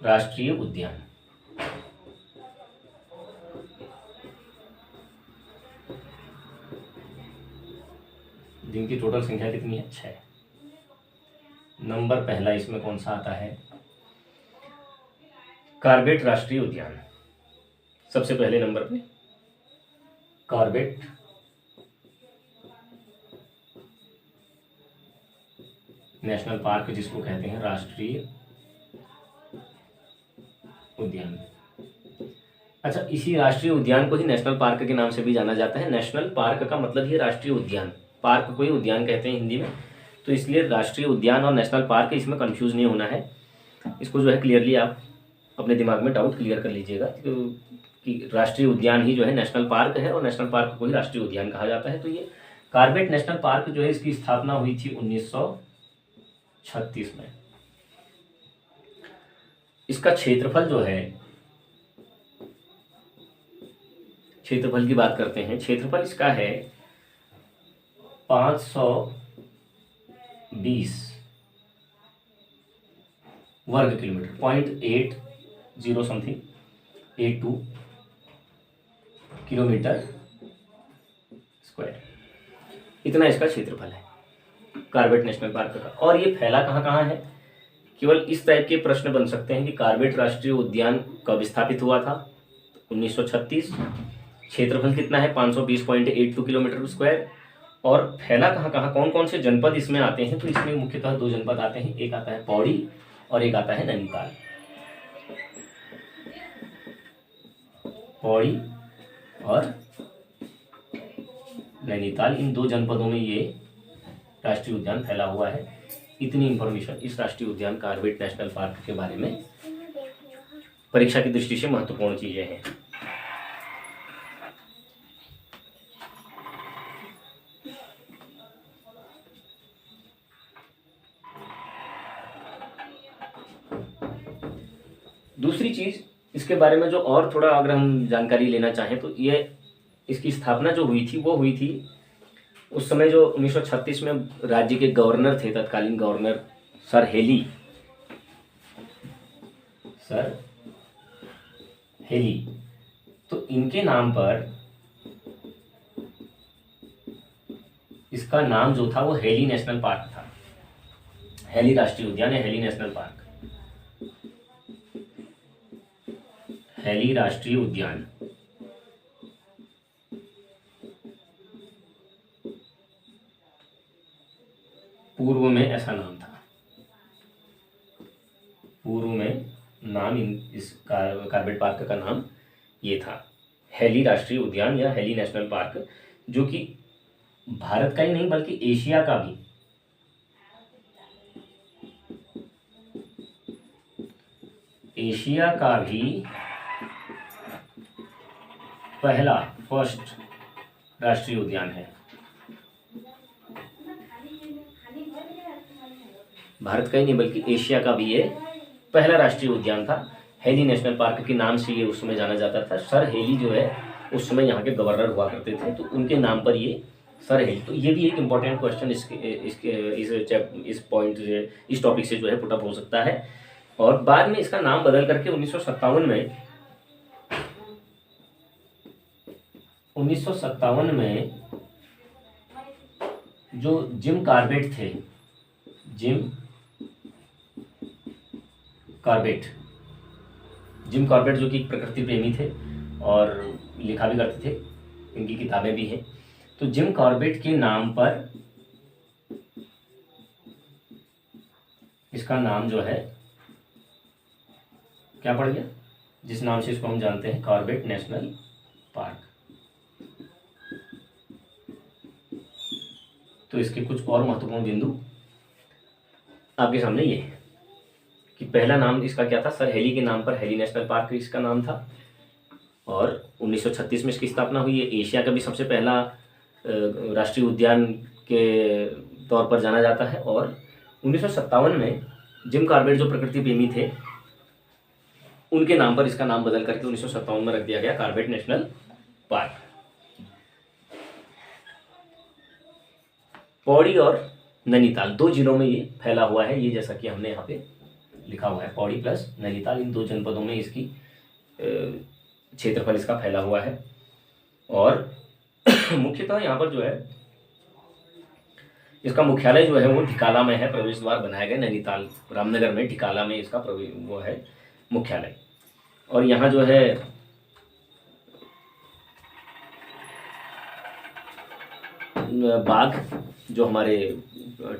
राष्ट्रीय उद्यान। जिनकी टोटल संख्या कितनी है? 6। नंबर पहला इसमें कौन सा आता है? कॉर्बेट राष्ट्रीय उद्यान। सबसे पहले नंबर पे कॉर्बेट नेशनल पार्क, जिसको कहते हैं राष्ट्रीय उद्यान। अच्छा, इसी राष्ट्रीय उद्यान को ही नेशनल पार्क के नाम से भी जाना जाता है। नेशनल पार्क का मतलब ही राष्ट्रीय उद्यान, पार्क को ही उद्यान कहते हैं हिंदी में, तो इसलिए राष्ट्रीय उद्यान और नेशनल पार्क, इसमें कंफ्यूज नहीं होना है। इसको जो है क्लियरली आप अपने दिमाग में डाउट क्लियर कर लीजिएगा कि राष्ट्रीय उद्यान ही जो है नेशनल पार्क है और नेशनल पार्क को ही राष्ट्रीय उद्यान कहा जाता है। तो ये कॉर्बेट नेशनल पार्क जो है, इसकी स्थापना हुई थी 1936 में। इसका क्षेत्रफल जो है, क्षेत्रफल की बात करते हैं। क्षेत्रफल इसका है 520 वर्ग किलोमीटर, 0.80 समथिंग 82 किलोमीटर स्क्वायर, इतना इसका क्षेत्रफल है कॉर्बेट नेशनल पार्क का। और ये फैला कहाँ कहाँ है? केवल इस टाइप के प्रश्न बन सकते हैं कि कॉर्बेट राष्ट्रीय उद्यान कब स्थापित हुआ था? 1936। क्षेत्रफल कितना है? 520.82 किलोमीटर स्क्वायर। और फैला कहाँ कहाँ, कौन कौन से जनपद इसमें आते हैं? तो इसमें मुख्यतः 2 जनपद आते हैं, एक आता है पौड़ी और एक आता है नैनीताल। पौड़ी और नैनीताल, इन 2 जनपदों में ये राष्ट्रीय उद्यान फैला हुआ है। इतनी इंफॉर्मेशन इस राष्ट्रीय उद्यान कॉर्बेट नेशनल पार्क के बारे में परीक्षा की दृष्टि से महत्वपूर्ण चीजें हैं। दूसरी चीज इसके बारे में जो और थोड़ा अगर हम जानकारी लेना चाहें, तो ये इसकी स्थापना जो हुई थी वो हुई थी उस समय जो 1936 में राज्य के गवर्नर थे, तत्कालीन गवर्नर सर हेली, तो इनके नाम पर इसका नाम जो था वो हेली नेशनल पार्क था। हेली राष्ट्रीय उद्यान या हेली नेशनल पार्क, हेली राष्ट्रीय उद्यान। पूर्व में ऐसा नाम था, पूर्व में नाम इस कॉर्बेट पार्क का नाम ये था, हेली राष्ट्रीय उद्यान या हेली नेशनल पार्क, जो कि भारत का ही नहीं बल्कि एशिया का भी फर्स्ट राष्ट्रीय उद्यान है। भारत का ही नहीं बल्कि एशिया का भी ये पहला राष्ट्रीय उद्यान था। हेली नेशनल पार्क के नाम से ये उस समय जाना जाता था। सर हेली जो है उस समय यहाँ के गवर्नर हुआ करते थे, तो उनके नाम पर ये सर हेली। तो ये भी एक इम्पोर्टेंट क्वेश्चन इस पॉइंट से, इस टॉपिक से जो है पुटअप हो सकता है। और बाद में इसका नाम बदल करके 1957 में जो जिम कॉर्बेट थे, जिम कॉर्बेट जो कि प्रकृति प्रेमी थे और लिखा भी करते थे, इनकी किताबें भी हैं। तो जिम कॉर्बेट के नाम पर इसका नाम जो है क्या पड़ गया, जिस नाम से इसको हम जानते हैं, कॉर्बेट नेशनल पार्क। तो इसके कुछ और महत्वपूर्ण बिंदु आपके सामने ये है कि पहला नाम इसका क्या था? सर हेली के नाम पर हेली नेशनल पार्क इसका नाम था। और 1936 में इसकी स्थापना हुई है। एशिया का भी सबसे पहला राष्ट्रीय उद्यान के तौर पर जाना जाता है। और 1957 में जिम कॉर्बेट जो प्रकृति प्रेमी थे, उनके नाम पर इसका नाम बदल करके 1957 में रख दिया गया कॉर्बेट नेशनल पार्क। पौड़ी और नैनीताल 2 जिलों में ये फैला हुआ है, ये जैसा कि हमने यहाँ पे लिखा हुआ है, पौड़ी प्लस नैनीताल, इन 2 जनपदों में इसकी क्षेत्रफल इसका फैला हुआ है। और मुख्यतः यहाँ पर जो है इसका मुख्यालय जो है वो ढिकाला में है, प्रवेश द्वार बनाए गए नैनीताल रामनगर में, ढिकाला में इसका वो है मुख्यालय। और यहाँ जो है बाघ, जो हमारे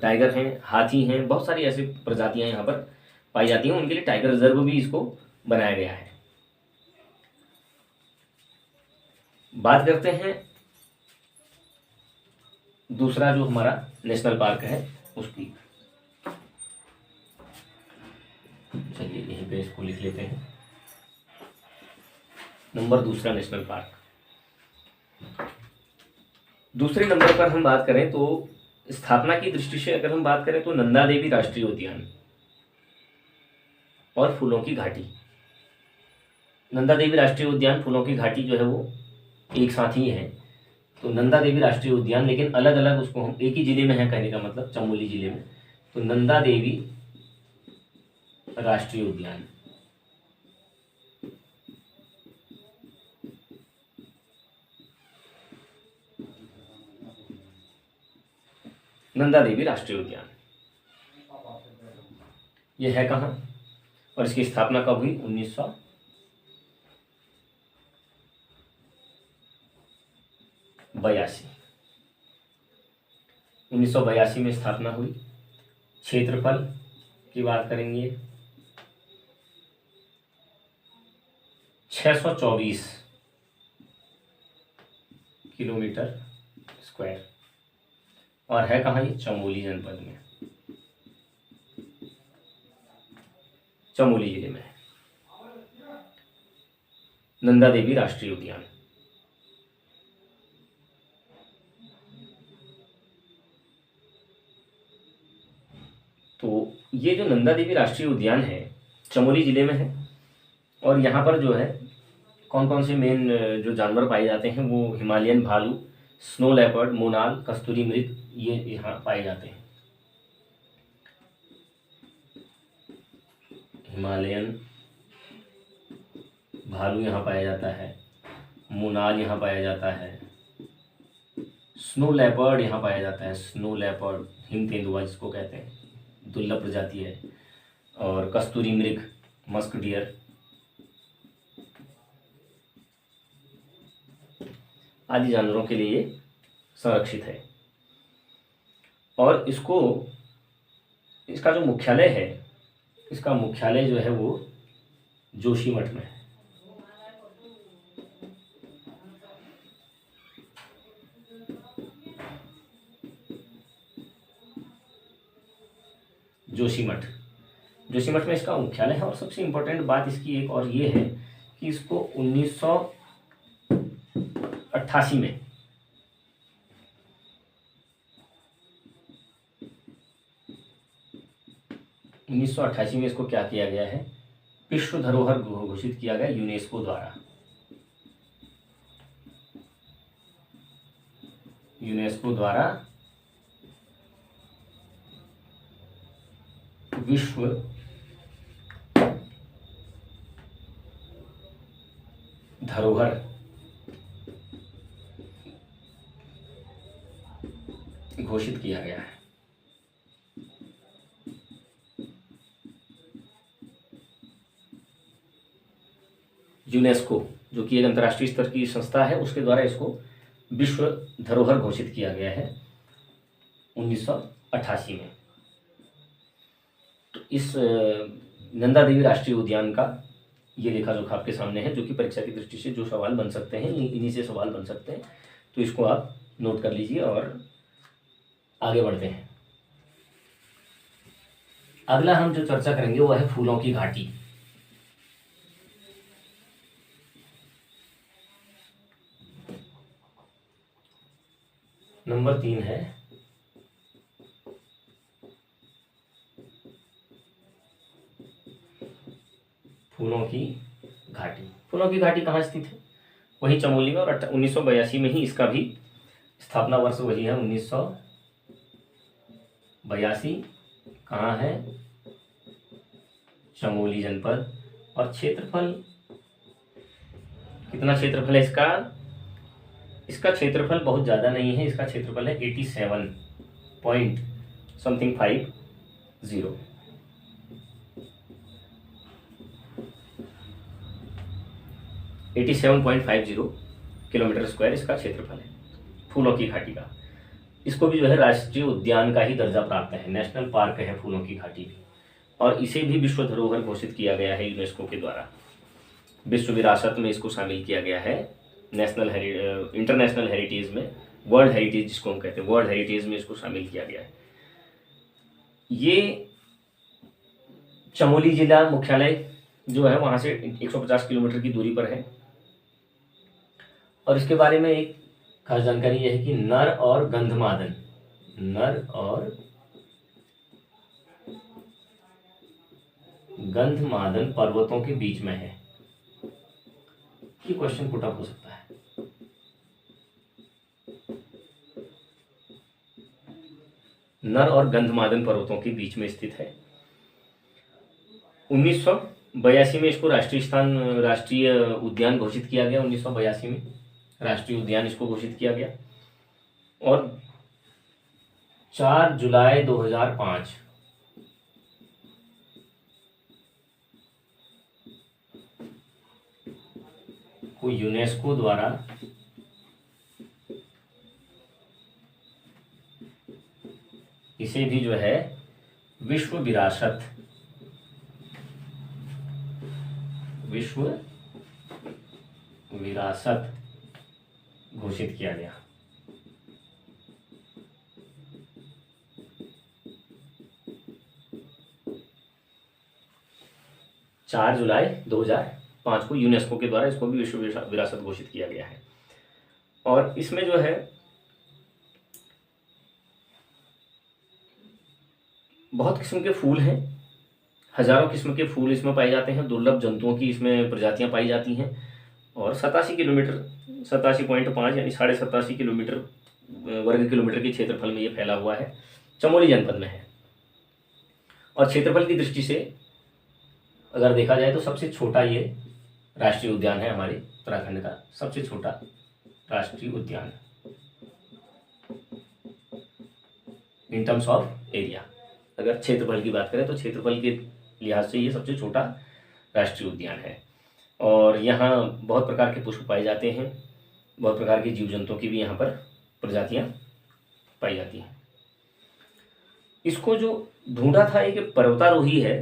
टाइगर हैं, हाथी हैं, बहुत सारी ऐसी प्रजातियां यहाँ पर पाई जाती हैं, उनके लिए टाइगर रिजर्व भी इसको बनाया गया है। बात करते हैं दूसरा जो हमारा नेशनल पार्क है उसकी। चलिए यहीं पे इसको लिख लेते हैं, नंबर दूसरा नेशनल पार्क। दूसरे नंबर पर हम बात करें तो स्थापना की दृष्टि से अगर हम बात करें तो नंदा देवी राष्ट्रीय उद्यान और फूलों की घाटी। नंदा देवी राष्ट्रीय उद्यान, फूलों की घाटी जो है वो एक साथ ही है। तो नंदा देवी राष्ट्रीय उद्यान, लेकिन अलग अलग उसको हम एक ही जिले में है, कहने का मतलब चमोली जिले में। तो नंदा देवी राष्ट्रीय उद्यान, नंदा देवी राष्ट्रीय उद्यान ये है कहाँ और इसकी स्थापना कब हुई? 1982 में स्थापना हुई। क्षेत्रफल की बात करेंगे 624 किलोमीटर स्क्वायर, और है कहाँ? ये चमोली जनपद में, चमोली जिले में है नंदा देवी राष्ट्रीय उद्यान। तो ये जो नंदा देवी राष्ट्रीय उद्यान है चमोली जिले में है, और यहाँ पर जो है कौन कौन से मेन जो जानवर पाए जाते हैं वो हिमालयन भालू, स्नो लेपर्ड, मोनाल, कस्तूरी मृग, ये यहाँ पाए जाते हैं। हिमालयन भालू यहाँ पाया जाता है, मोनाल यहाँ पाया जाता है, स्नो लेपर्ड यहाँ पाया जाता है, स्नो लेपर्ड हिम तेंदुआ जिसको कहते हैं, दुर्लभ प्रजाति है, और कस्तूरी मृग, मस्क डियर आदि जानवरों के लिए संरक्षित है। और इसका जो मुख्यालय है, इसका मुख्यालय जो है वो जोशीमठ में है। जोशीमठ में इसका मुख्यालय है। और सबसे इम्पोर्टेंट बात इसकी एक और ये है कि इसको 1988 में इसको क्या किया गया है? विश्व धरोहर घोषित किया गया यूनेस्को द्वारा। विश्व धरोहर घोषित किया गया है। यूनेस्को जो कि एक अंतर्राष्ट्रीय स्तर की संस्था है, उसके द्वारा इसको विश्व धरोहर घोषित किया गया है 1988 में। तो इस नंदा देवी राष्ट्रीय उद्यान का ये लेखा जोखा आपके सामने है, जो कि परीक्षा की दृष्टि से जो सवाल बन सकते हैं, इन्हीं से सवाल बन सकते हैं। तो इसको आप नोट कर लीजिए और आगे बढ़ते हैं। अगला हम जो चर्चा करेंगे वो है फूलों की घाटी। नंबर 3 है फूलों की घाटी। फूलों की घाटी कहाँ स्थित है? वही चमोली में, और 1982 में ही इसका भी स्थापना वर्ष वही है 1982। कहाँ है? चमोली जनपद। और क्षेत्रफल कितना क्षेत्रफल है इसका? इसका क्षेत्रफल बहुत ज़्यादा नहीं है, इसका क्षेत्रफल है 87 पॉइंट समथिंग 50 87.50 किलोमीटर स्क्वायर इसका क्षेत्रफल है फूलों की घाटी का। इसको भी जो है राष्ट्रीय उद्यान का ही दर्जा प्राप्त है, नेशनल पार्क है फूलों की घाटी भी, और इसे भी विश्व धरोहर घोषित किया गया है यूनेस्को के द्वारा। विश्व विरासत में इसको शामिल किया गया है, इंटरनेशनल हेरिटेज में, वर्ल्ड हेरिटेज जिसको हम कहते हैं, वर्ल्ड हेरिटेज में इसको शामिल किया गया है। ये चमोली जिला मुख्यालय जो है वहाँ से 150 किलोमीटर की दूरी पर है। और इसके बारे में एक खास जानकारी यह है कि नर और गंधमादन पर्वतों के बीच में है। ये क्वेश्चन पुट अप हो सकता है। नर और गंधमादन पर्वतों के बीच में स्थित है। 1982 में इसको राष्ट्रीय उद्यान घोषित किया गया। 1982 में राष्ट्रीय उद्यान इसको घोषित किया गया। और 4 जुलाई 2005 को यूनेस्को द्वारा इसे भी जो है विश्व विरासत घोषित किया गया। चार जुलाई 2005 को यूनेस्को के द्वारा इसको भी विश्व विरासत घोषित किया गया है। और इसमें जो है बहुत किस्म के फूल हैं, हजारों किस्म के फूल इसमें पाए जाते हैं। दुर्लभ जंतुओं की इसमें प्रजातियां पाई जाती हैं। और 87 किलोमीटर 87.5 यानी 87.5 किलोमीटर वर्ग किलोमीटर के क्षेत्रफल में ये फैला हुआ है, चमोली जनपद में है। और क्षेत्रफल की दृष्टि से अगर देखा जाए तो सबसे छोटा ये राष्ट्रीय उद्यान है, हमारे उत्तराखंड का सबसे छोटा राष्ट्रीय उद्यान इन टर्म्स ऑफ एरिया। अगर क्षेत्रफल की बात करें तो क्षेत्रफल के लिहाज से ये सबसे छोटा राष्ट्रीय उद्यान है। और यहाँ बहुत प्रकार के पुष्प पाए जाते हैं, बहुत प्रकार के जीव जंतुओं की भी यहाँ पर प्रजातियाँ पाई जाती हैं। इसको जो ढूंढा था एक पर्वतारोही है,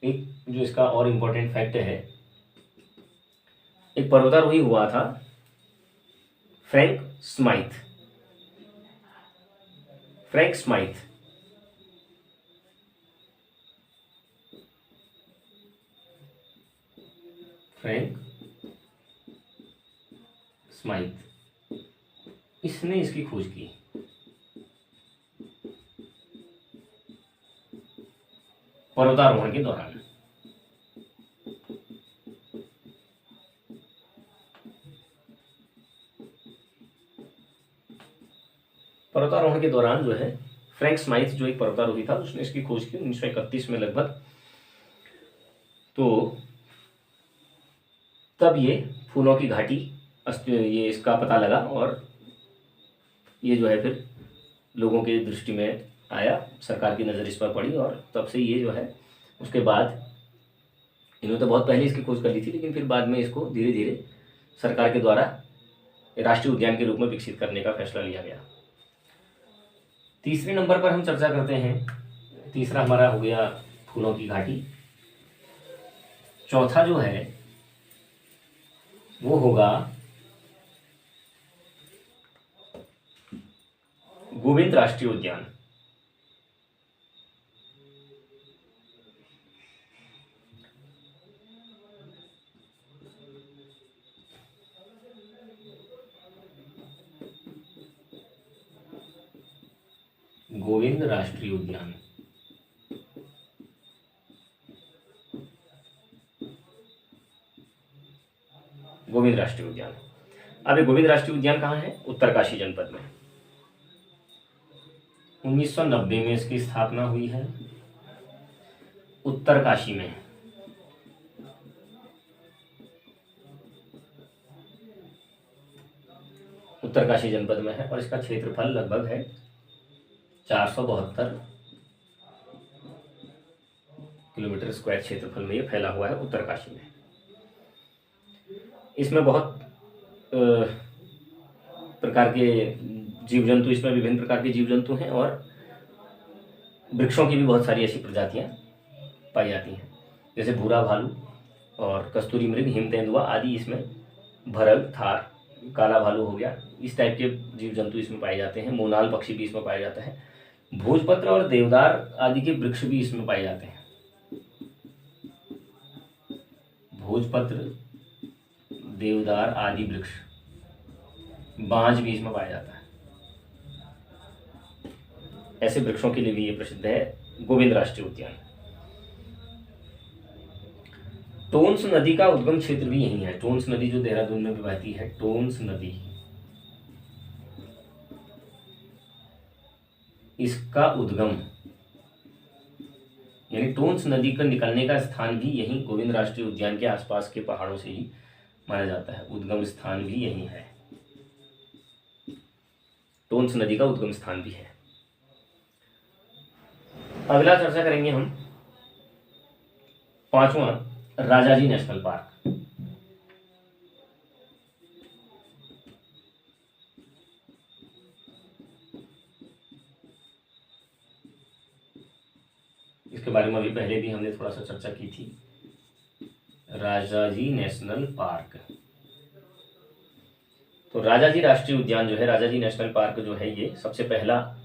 एक जो इसका और इम्पोर्टेंट फैक्ट है, एक पर्वतारोही हुआ था फ्रैंक स्माइथ। इसने इसकी खोज की। पर्वतारोहण के दौरान जो है फ्रैंक स्माइथ जो एक पर्वतारोही था, उसने इसकी खोज की 1931 में लगभग। तो तब ये फूलों की घाटी ये इसका पता लगा और ये जो है फिर लोगों के दृष्टि में आया, सरकार की नज़र इस पर पड़ी। और तब से ये जो है उसके बाद इन्होंने तो बहुत पहले इसकी खोज कर ली थी, लेकिन फिर बाद में इसको धीरे धीरे सरकार के द्वारा राष्ट्रीय उद्यान के रूप में विकसित करने का फैसला लिया गया। तीसरे नंबर पर हम चर्चा करते हैं। तीसरा हमारा हो गया फूलों की घाटी। चौथा जो है वो होगा गोविंद राष्ट्रीय उद्यान। गोविंद राष्ट्रीय उद्यान अब ये गोविंद राष्ट्रीय उद्यान कहाँ है? उत्तरकाशी जनपद में। 1990 में इसकी स्थापना हुई है उत्तरकाशी में। उत्तरकाशी जनपद में है और इसका क्षेत्रफल लगभग है 472 किलोमीटर स्क्वायर क्षेत्रफल में ये फैला हुआ है उत्तरकाशी में। इसमें बहुत प्रकार के जीव जंतु, इसमें विभिन्न प्रकार के जीव जंतु हैं और वृक्षों की भी बहुत सारी ऐसी प्रजातियां पाई जाती हैं, जैसे भूरा भालू और कस्तूरी मृग, हिम तेंदुआ आदि इसमें, भरल, थार, काला भालू हो गया, इस टाइप के जीव जंतु इसमें पाए जाते हैं। मोनाल पक्षी भी इसमें पाया जाता है। भोजपत्र और देवदार आदि के वृक्ष भी इसमें पाए जाते हैं। भोजपत्र, देवदार आदि वृक्ष, बांज भी इसमें पाया जाता है। ऐसे वृक्षों के लिए भी ये प्रसिद्ध है गोविंद राष्ट्रीय उद्यान। टोन्स नदी का उद्गम क्षेत्र भी यही है। टोन्स नदी जो देहरादून में बहती है, टोन्स नदी, इसका उद्गम यानी टोन्स नदी का निकलने का स्थान भी यही गोविंद राष्ट्रीय उद्यान के आसपास के पहाड़ों से ही माना जाता है। उद्गम स्थान भी यही है, टोन्स नदी का उद्गम स्थान भी है। अगला चर्चा करेंगे हम 5वां, राजाजी नेशनल पार्क। इसके बारे में अभी पहले भी हमने थोड़ा सा चर्चा की थी। राजाजी नेशनल पार्क, तो राजाजी राष्ट्रीय उद्यान जो है, राजाजी नेशनल पार्क जो है, ये सबसे पहला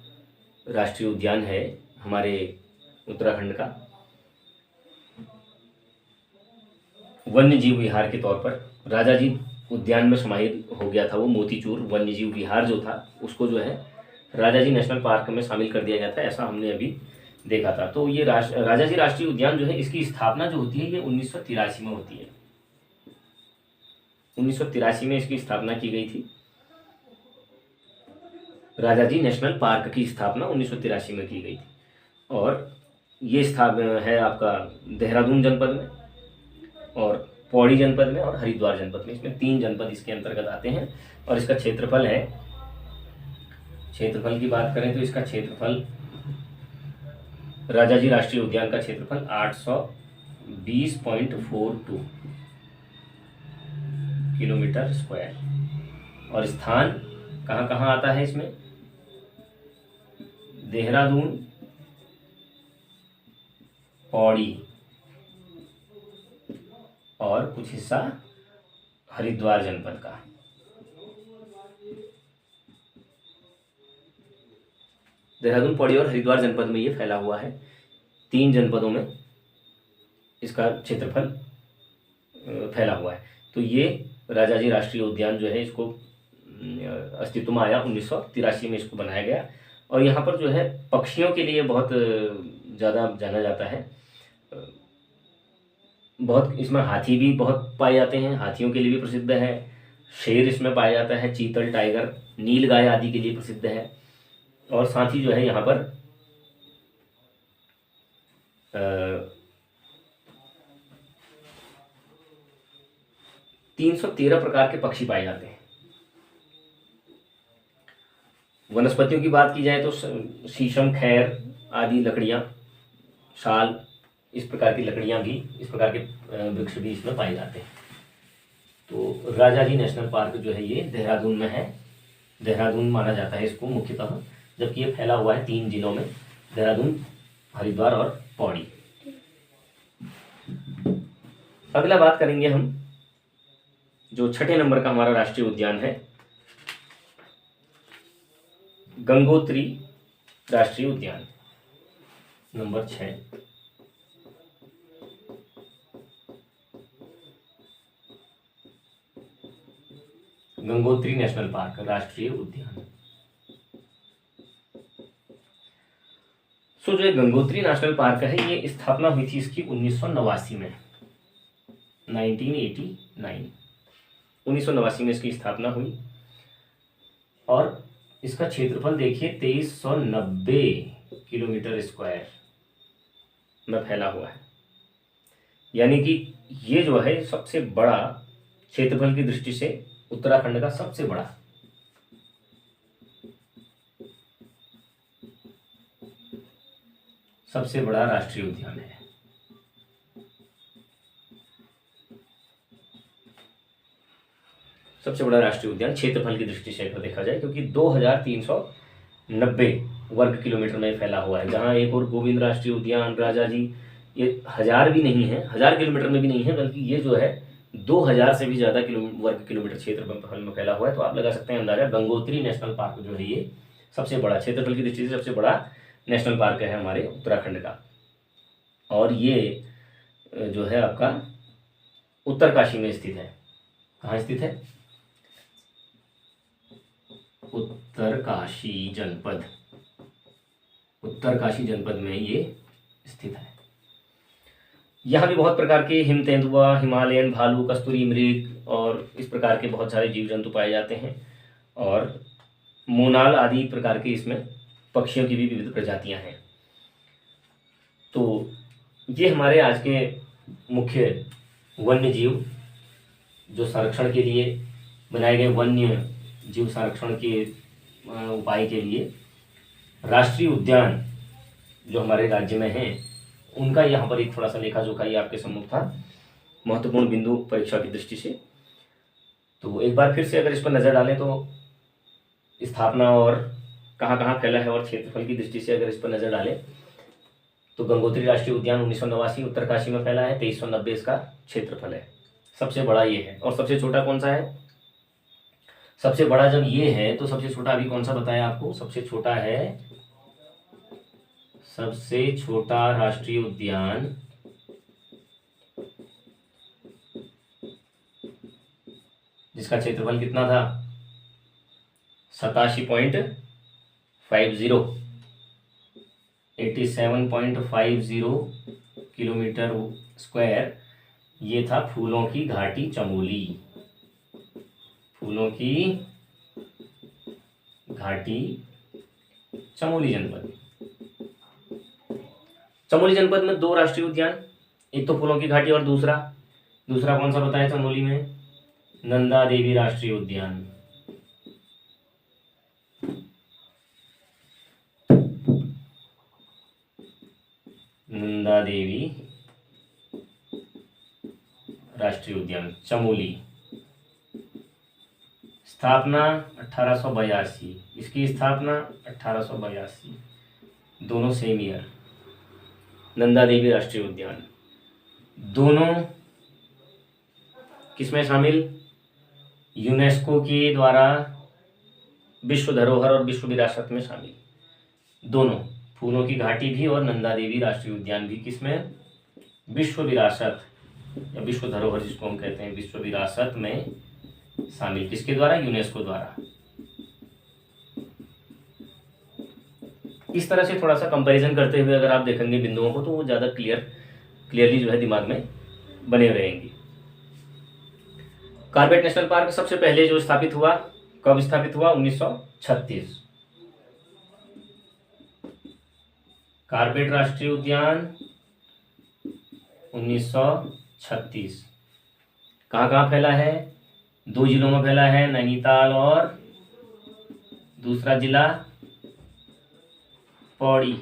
राष्ट्रीय उद्यान है हमारे उत्तराखंड का। वन्य जीव विहार के तौर पर राजाजी उद्यान में समाहित हो गया था वो मोतीचूर वन्य जीव विहार जो था, उसको जो है राजाजी नेशनल पार्क में शामिल कर दिया गया था, ऐसा हमने अभी देखा था। तो ये राजाजी राष्ट्रीय उद्यान जो है, इसकी स्थापना जो होती है ये 1983 में होती है। 1983 में इसकी स्थापना की गई थी। राजाजी नेशनल पार्क की स्थापना 1983 में की गई थी और ये स्थापना है आपका देहरादून जनपद में और पौड़ी जनपद में और हरिद्वार जनपद में। इसमें 3 जनपद इसके अंतर्गत आते हैं और इसका क्षेत्रफल है, क्षेत्रफल की बात करें तो इसका क्षेत्रफल, राजाजी राष्ट्रीय उद्यान का क्षेत्रफल 820.42 किलोमीटर स्क्वायर। और स्थान कहाँ कहाँ आता है इसमें? देहरादून, पौड़ी और कुछ हिस्सा हरिद्वार जनपद का। देहरादून, पौड़ी और हरिद्वार जनपद में ये फैला हुआ है। 3 जनपदों में इसका क्षेत्रफल फैला हुआ है। तो ये राजाजी राष्ट्रीय उद्यान जो है, इसको अस्तित्व में आया 1983 में, इसको बनाया गया। और यहाँ पर जो है पक्षियों के लिए बहुत ज़्यादा जाना जाता है। बहुत इसमें हाथी भी बहुत पाए जाते हैं, हाथियों के लिए भी प्रसिद्ध है। शेर इसमें पाया जाता है, चीतल, टाइगर, नीलगाय आदि के लिए प्रसिद्ध है। और साथ ही जो है यहाँ पर 313 प्रकार के पक्षी पाए जाते हैं। वनस्पतियों की बात की जाए तो शीशम, खैर आदि लकड़ियाँ, शाल, इस प्रकार की लकड़ियाँ भी, इस प्रकार के वृक्ष भी इसमें पाए जाते हैं। तो राजाजी नेशनल पार्क जो है ये देहरादून में है। देहरादून माना जाता है इसको मुख्यतः, जबकि ये फैला हुआ है 3 जिलों में, देहरादून, हरिद्वार और पौड़ी। अगला बात करेंगे हम जो 6ठे नंबर का हमारा राष्ट्रीय उद्यान है, गंगोत्री राष्ट्रीय उद्यान, नंबर 6। गंगोत्री नेशनल पार्क राष्ट्रीय उद्यान। सो जो गंगोत्री नेशनल पार्क है, ये स्थापना हुई थी इसकी 1989 में, 1989 में इसकी स्थापना हुई। और इसका क्षेत्रफल देखिए 2390 किलोमीटर स्क्वायर में फैला हुआ है। यानी कि ये जो है सबसे बड़ा, क्षेत्रफल की दृष्टि से उत्तराखंड का सबसे बड़ा सबसे बड़ा राष्ट्रीय उद्यान है। सबसे बड़ा राष्ट्रीय उद्यान क्षेत्रफल की दृष्टि से अगर देखा जाए, क्योंकि 2390 वर्ग किलोमीटर में फैला हुआ है। जहाँ एक और गोविंद राष्ट्रीय उद्यान, राजा जी, ये 1000 भी नहीं है, 1000 किलोमीटर में भी नहीं है, बल्कि ये जो है 2000 से भी ज़्यादा वर्ग किलोमीटर क्षेत्रफल में फैला हुआ है। तो आप लगा सकते हैं अंदाजा, गंगोत्री नेशनल पार्क जो है ये सबसे बड़ा, क्षेत्रफल की दृष्टि से सबसे बड़ा नेशनल पार्क है हमारे उत्तराखंड का। और ये जो है आपका उत्तरकाशी में स्थित है। कहाँ स्थित है? उत्तरकाशी जनपद, उत्तरकाशी जनपद में ये स्थित है। यहाँ भी बहुत प्रकार के हिम तेंदुआ, हिमालयन भालू, कस्तूरी मृग और इस प्रकार के बहुत सारे जीव जंतु पाए जाते हैं। और मोनाल आदि प्रकार के इसमें पक्षियों की भी विविध प्रजातियां हैं। तो ये हमारे आज के मुख्य वन्य जीव जो संरक्षण के लिए बनाए गए वन्य जीव संरक्षण के उपाय के लिए राष्ट्रीय उद्यान जो हमारे राज्य में हैं, उनका यहाँ पर एक थोड़ा सा लेखा जोखा ये आपके सम्मुख था, महत्वपूर्ण बिंदु परीक्षा की दृष्टि से। तो एक बार फिर से अगर इस पर नज़र डालें तो स्थापना और कहाँ कहाँ फैला है, और क्षेत्रफल की दृष्टि से अगर इस पर नज़र डालें तो गंगोत्री राष्ट्रीय उद्यान 1989 उत्तरकाशी में फैला है, 2390 इसका क्षेत्रफल है। सबसे बड़ा ये है। और सबसे छोटा कौन सा है? सबसे बड़ा जब ये है तो सबसे छोटा अभी कौन सा बताया आपको? सबसे छोटा है, सबसे छोटा राष्ट्रीय उद्यान जिसका क्षेत्रफल कितना था? 87.50 87.50 किलोमीटर स्क्वायर। ये था फूलों की घाटी चमोली, फूलों की घाटी चमोली जनपद। चमोली जनपद में 2 राष्ट्रीय उद्यान, एक तो फूलों की घाटी और दूसरा कौन सा बताया चमोली में? नंदा देवी राष्ट्रीय उद्यान। नंदा देवी राष्ट्रीय उद्यान चमोली। स्थापना 1882, इसकी स्थापना 1882, दोनों सेम ईयर। नंदा देवी राष्ट्रीय उद्यान दोनों किसमें शामिल? यूनेस्को के द्वारा विश्व धरोहर और विश्व विरासत में शामिल। दोनों, फूलों की घाटी भी और नंदा देवी राष्ट्रीय उद्यान भी किसमें? विश्व विरासत या विश्व धरोहर जिसको हम कहते हैं, विश्व विरासत में शामिल। किसके द्वारा? यूनेस्को द्वारा। इस तरह से थोड़ा सा कंपैरिजन करते हुए अगर आप देखेंगे बिंदुओं को तो वो ज़्यादा क्लियरली जो है दिमाग में बने रहेंगे। कॉर्बेट नेशनल पार्क सबसे पहले जो स्थापित हुआ, कब स्थापित हुआ? 1936। कॉर्बेट राष्ट्रीय उद्यान 1936। कहाँ फैला है? 2 जिलों में फैला है, नैनीताल और दूसरा जिला पौड़ी।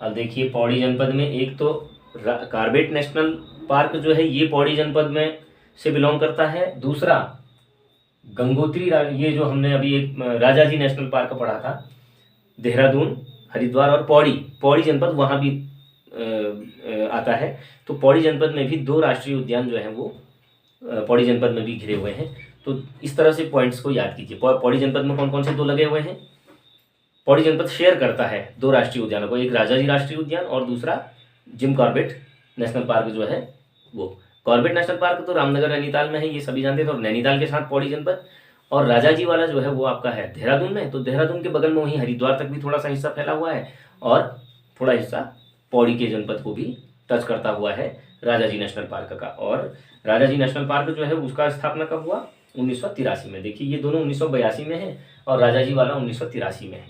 अब देखिए पौड़ी जनपद में एक तो कॉर्बेट नेशनल पार्क जो है ये पौड़ी जनपद में से बिलोंग करता है, दूसरा गंगोत्री, ये जो हमने अभी एक राजाजी नेशनल पार्क पढ़ा था, देहरादून, हरिद्वार और पौड़ी जनपद वहाँ भी आता है। तो पौड़ी जनपद में भी 2 राष्ट्रीय उद्यान जो हैं वो पौड़ी जनपद में भी घिरे हुए हैं। तो इस तरह से पॉइंट्स को याद कीजिए। पौड़ी जनपद में कौन कौन से 2 लगे हुए हैं? पौड़ी जनपद शेयर करता है 2 राष्ट्रीय उद्यानों को, एक राजाजी राष्ट्रीय उद्यान और दूसरा जिम कॉर्बेट नेशनल पार्क जो है वो। कॉर्बेट नेशनल पार्क तो रामनगर नैनीताल में है, ये सभी जानते हैं। तो नैनीताल के साथ पौड़ी जनपद, और राजाजी वाला जो है वो आपका है देहरादून में। तो देहरादून के बगल में वहीं हरिद्वार तक भी थोड़ा सा हिस्सा फैला हुआ है, और थोड़ा हिस्सा पौड़ी के जनपद को भी टच करता हुआ है राजाजी नेशनल पार्क का। और राजाजी नेशनल पार्क जो है उसका स्थापना कब हुआ? 1983 में। देखिए ये दोनों 1982 में है और राजाजी वाला 1983 में है।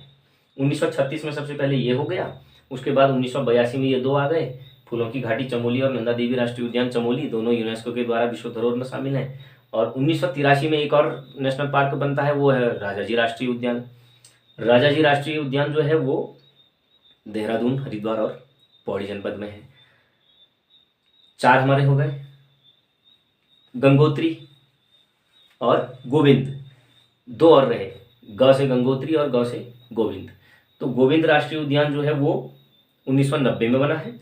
1936 में सबसे पहले ये हो गया, उसके बाद 1982 में ये 2 आ गए, फूलों की घाटी चमोली और नंदा देवी राष्ट्रीय उद्यान चमोली, दोनों यूनेस्को के द्वारा विश्व धरोहर में शामिल हैं। और 1983 में एक और नेशनल पार्क बनता है, वो है राजाजी राष्ट्रीय उद्यान। राजाजी राष्ट्रीय उद्यान जो है वो देहरादून, हरिद्वार और पौड़ी जनपद में है। 4 हमारे हो गए। गंगोत्री और गोविंद 2 और रहे, ग से गंगोत्री और ग से गोविंद। तो गोविंद राष्ट्रीय उद्यान जो है वो 1990 में बना है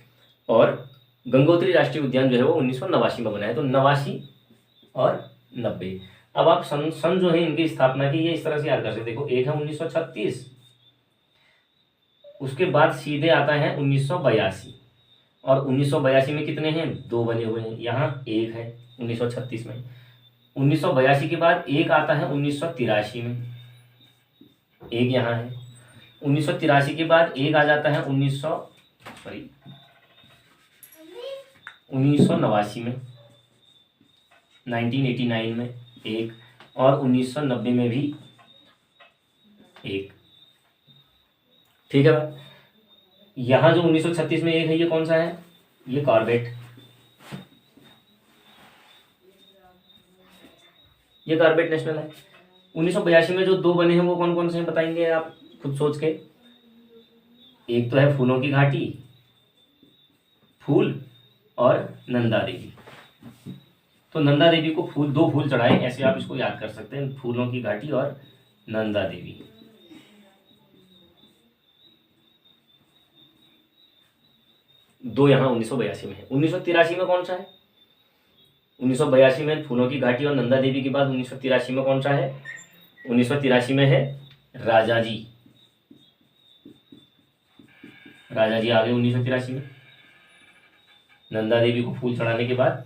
और गंगोत्री राष्ट्रीय उद्यान जो है वो 1989 में बना है। तो 89 और 90। अब आप सन जो है इनकी स्थापना की ये इस तरह से याद कर सकते। देखो, एक है 1936, उसके बाद सीधे आता है 1982 और 1982 में कितने हैं? 2 बने हुए हैं। यहाँ एक है 1936 में। 1982 के बाद एक आता है 1983 में, एक यहाँ है। 1983 के बाद एक आ जाता है 1989 में, 1989 में एक, और 1990 में भी एक। ठीक है भाई। यहाँ जो 1936 में एक है, ये कौन सा है? ये कॉर्बेट, ये कॉर्बेट नेशनल है। 1982 में जो 2 बने हैं वो कौन कौन से हैं बताएंगे आप खुद सोच के। एक तो है फूलों की घाटी, फूल और नंदा देवी। तो नंदा देवी को 2 फूल चढ़ाए, ऐसे आप इसको याद कर सकते हैं, फूलों की घाटी और नंदा देवी। दो यहाँ 1982 में है। 1983 में कौन सा है? 1982 में फूलों की घाटी और नंदा देवी के बाद 1983 में कौन सा है? 1983 में है राजा जी। राजा जी आ गए 1983 में। नंदा देवी को फूल चढ़ाने के बाद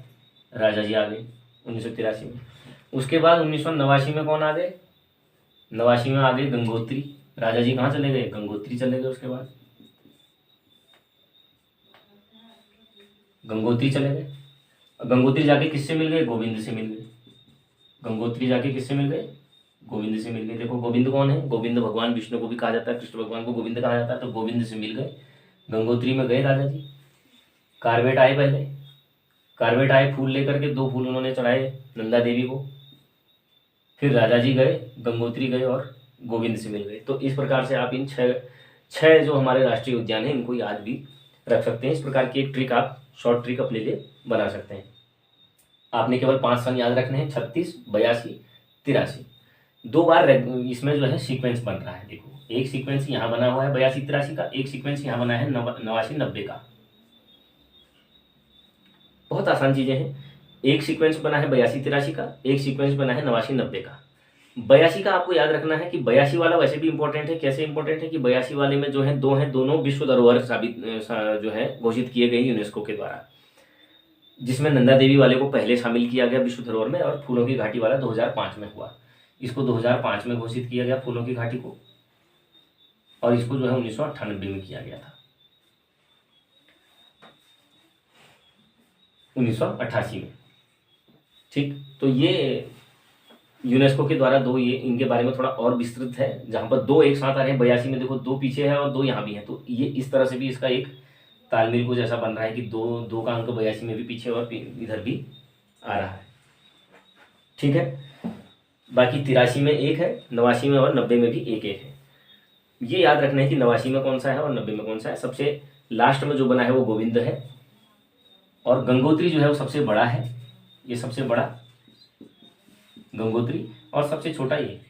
राजा जी आ गए 1983 में। उसके बाद 1989 में कौन आ गए? 89 में आ गए गंगोत्री। राजा जी कहाँ चले गए? गंगोत्री चले गए। उसके बाद गंगोत्री चले गए। गंगोत्री जाके किससे मिल गए? गोविंद से मिल गए। गंगोत्री जाके किससे मिल गए? गोविंद से मिल गए। देखो, गोविंद कौन है? गोविंद भगवान विष्णु को भी कहा जाता है, कृष्ण भगवान को गोविंद कहा जाता है। तो गोविंद से मिल गए, गंगोत्री में गए राजा जी। कार्बेट आए, पहले कार्बेट आए फूल लेकर के, 2 फूल उन्होंने चढ़ाए नंदा देवी को। फिर राजा जी गए, गंगोत्री गए और गोविंद से मिल गए। तो इस प्रकार से आप इन छह जो हमारे राष्ट्रीय उद्यान हैं इनको याद भी रख सकते हैं। इस प्रकार की एक ट्रिक आप, शॉर्ट ट्रिक अपने लिए बना सकते हैं। आपने केवल 5 सन याद रखने हैं, 36, 82, 83। 2 बार इसमें जो है सीक्वेंस बन रहा है। देखो, एक सीक्वेंस यहाँ बना हुआ है 82, 83 का, एक सीक्वेंस यहाँ बना है 89, 90 का। बहुत आसान चीजें हैं। एक सीक्वेंस बना है 82, 83 का, एक सीक्वेंस बना है 89, 90 का। 82 का आपको याद रखना है कि 82 वाला वैसे भी इंपॉर्टेंट है। कैसे इंपॉर्टेंट है कि 82 वाले में जो है 2 हैं, दोनों विश्व धरोहर जो है घोषित किए गए यूनेस्को के द्वारा, जिसमें नंदा देवी वाले को पहले शामिल किया गया विश्व धरोहर में और फूलों की घाटी वाला 2005 में हुआ। इसको 2005 में घोषित किया गया फूलों की घाटी को, और इसको जो है 1998 में किया गया था, 1988 में। ठीक, तो ये यूनेस्को के द्वारा 2, ये इनके बारे में थोड़ा और विस्तृत है। जहाँ पर 2 एक साथ आ रहे हैं 82 में, देखो 2 पीछे है और 2 यहाँ भी है। तो ये इस तरह से भी इसका एक तालमेल को जैसा बन रहा है कि 2 का अंक 82 में भी पीछे और इधर भी आ रहा है। ठीक है। बाकी 83 में एक है, 89 में और 90 में भी एक है। ये याद रखना है कि 89 में कौन सा है और 90 में कौन सा है। सबसे लास्ट में जो बना है वो गोविंद है, और गंगोत्री जो है वो सबसे बड़ा है। ये सबसे बड़ा गंगोत्री, और सबसे छोटा ये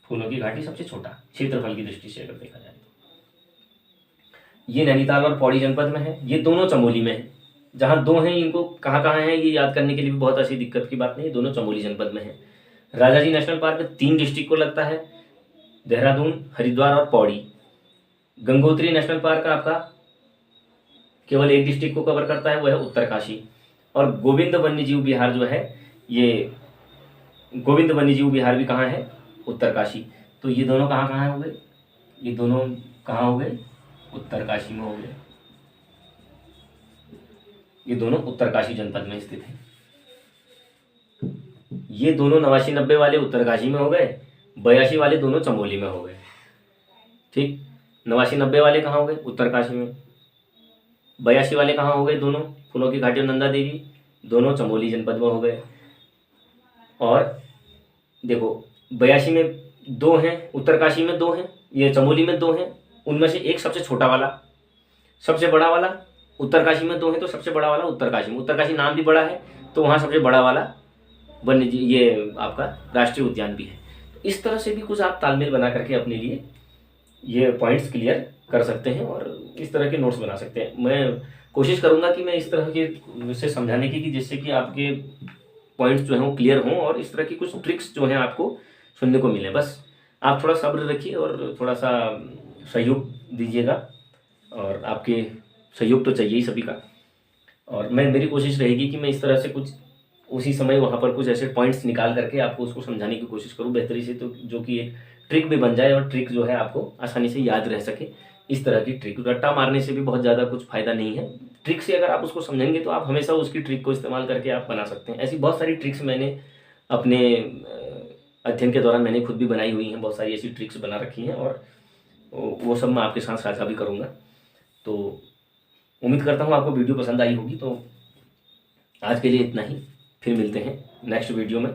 फूलों की घाटी, सबसे छोटा क्षेत्रफल की दृष्टि से अगर देखा जाए तो। ये नैनीताल और पौड़ी जनपद में है। ये दोनों चमोली में है। जहाँ 2 हैं इनको कहाँ कहाँ है ये याद करने के लिए भी बहुत ऐसी दिक्कत की बात नहीं है। दोनों चमोली जनपद में है। राजाजी नेशनल पार्क 3 डिस्ट्रिक्ट को लगता है, देहरादून, हरिद्वार और पौड़ी। गंगोत्री नेशनल पार्क आपका केवल एक डिस्ट्रिक्ट को कवर करता है, वो है उत्तरकाशी। और गोविंद वन्यजीव विहार जो है, ये गोविंद वन्यजीव विहार भी कहाँ है? उत्तरकाशी। तो ये दोनों कहाँ कहाँ हो गए? ये दोनों कहाँ हो गए? उत्तरकाशी में हो गए। ये दोनों उत्तरकाशी जनपद में स्थित है। ये दोनों 89, 90 वाले उत्तरकाशी में हो गए, 82 वाले दोनों चमोली में हो गए। ठीक, 89, 90 वाले कहाँ हो गए? उत्तरकाशी में। 82 वाले कहाँ हो गए? दोनों फूलों की घाटी और नंदा देवी, दोनों चमोली जनपद में हो गए। और देखो, 82 में 2 हैं, उत्तरकाशी में 2 हैं, ये चमोली में 2 हैं, उनमें से एक सबसे छोटा वाला, सबसे बड़ा वाला, उत्तरकाशी में 2 है तो सबसे बड़ा वाला उत्तरकाशी में, उत्तरकाशी नाम भी बड़ा है तो वहाँ सबसे बड़ा वाला वन्य ये आपका राष्ट्रीय उद्यान भी है। तो इस तरह से भी कुछ आप तालमेल बना करके अपने लिए ये पॉइंट्स क्लियर कर सकते हैं और इस तरह के नोट्स बना सकते हैं। मैं कोशिश करूंगा कि मैं इस तरह के से समझाने की कि जिससे कि आपके पॉइंट्स जो हैं वो क्लियर हों और इस तरह की कुछ ट्रिक्स जो हैं आपको सुनने को मिले। बस आप थोड़ा सब्र रखिए और थोड़ा सा सहयोग दीजिएगा, और आपके सहयोग तो चाहिए ही सभी का। और मेरी कोशिश रहेगी कि मैं इस तरह से कुछ उसी समय वहाँ पर कुछ ऐसे पॉइंट्स निकाल करके आपको उसको समझाने की कोशिश करूँ बेहतरी से, तो जो कि एक ट्रिक भी बन जाए और ट्रिक जो है आपको आसानी से याद रह सके। इस तरह की ट्रिक, रट्टा मारने से भी बहुत ज़्यादा कुछ फ़ायदा नहीं है। ट्रिक से अगर आप उसको समझेंगे तो आप हमेशा उसकी ट्रिक को इस्तेमाल करके आप बना सकते हैं। ऐसी बहुत सारी ट्रिक्स मैंने अपने अध्ययन के दौरान मैंने खुद भी बनाई हुई हैं, बहुत सारी ऐसी ट्रिक्स बना रखी हैं और वो सब मैं आपके साथ साझा भी करूँगा। तो उम्मीद करता हूँ आपको वीडियो पसंद आई होगी। तो आज के लिए इतना ही, फिर मिलते हैं नेक्स्ट वीडियो में।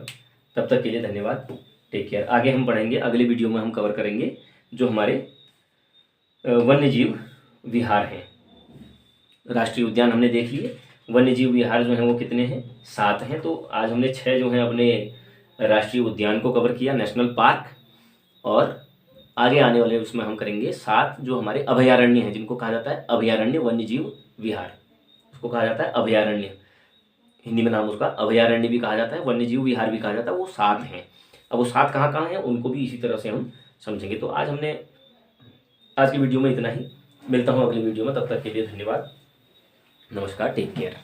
तब तक के लिए धन्यवाद, टेक केयर। आगे हम पढ़ेंगे, अगले वीडियो में हम कवर करेंगे जो हमारे वन्य जीव विहार हैं। राष्ट्रीय उद्यान हमने देख लिए, वन्य जीव विहार जो हैं वो कितने हैं, 7 हैं। तो आज हमने 6 जो हैं अपने राष्ट्रीय उद्यान को कवर किया, नेशनल पार्क, और आगे आने वाले उसमें हम करेंगे 7 जो हमारे अभयारण्य हैं, जिनको कहा जाता है अभयारण्य वन्य जीव विहार, उसको कहा जाता है अभयारण्य, हिंदी में नाम उसका अभयारण्य भी कहा जाता है, वन्य जीव विहार भी कहा जाता है। वो 7 हैं। अब वो 7 कहाँ कहाँ हैं उनको भी इसी तरह से हम समझेंगे। तो आज की वीडियो में इतना ही, मिलता हूँ अगली वीडियो में। तब तक के लिए धन्यवाद, नमस्कार, टेक केयर।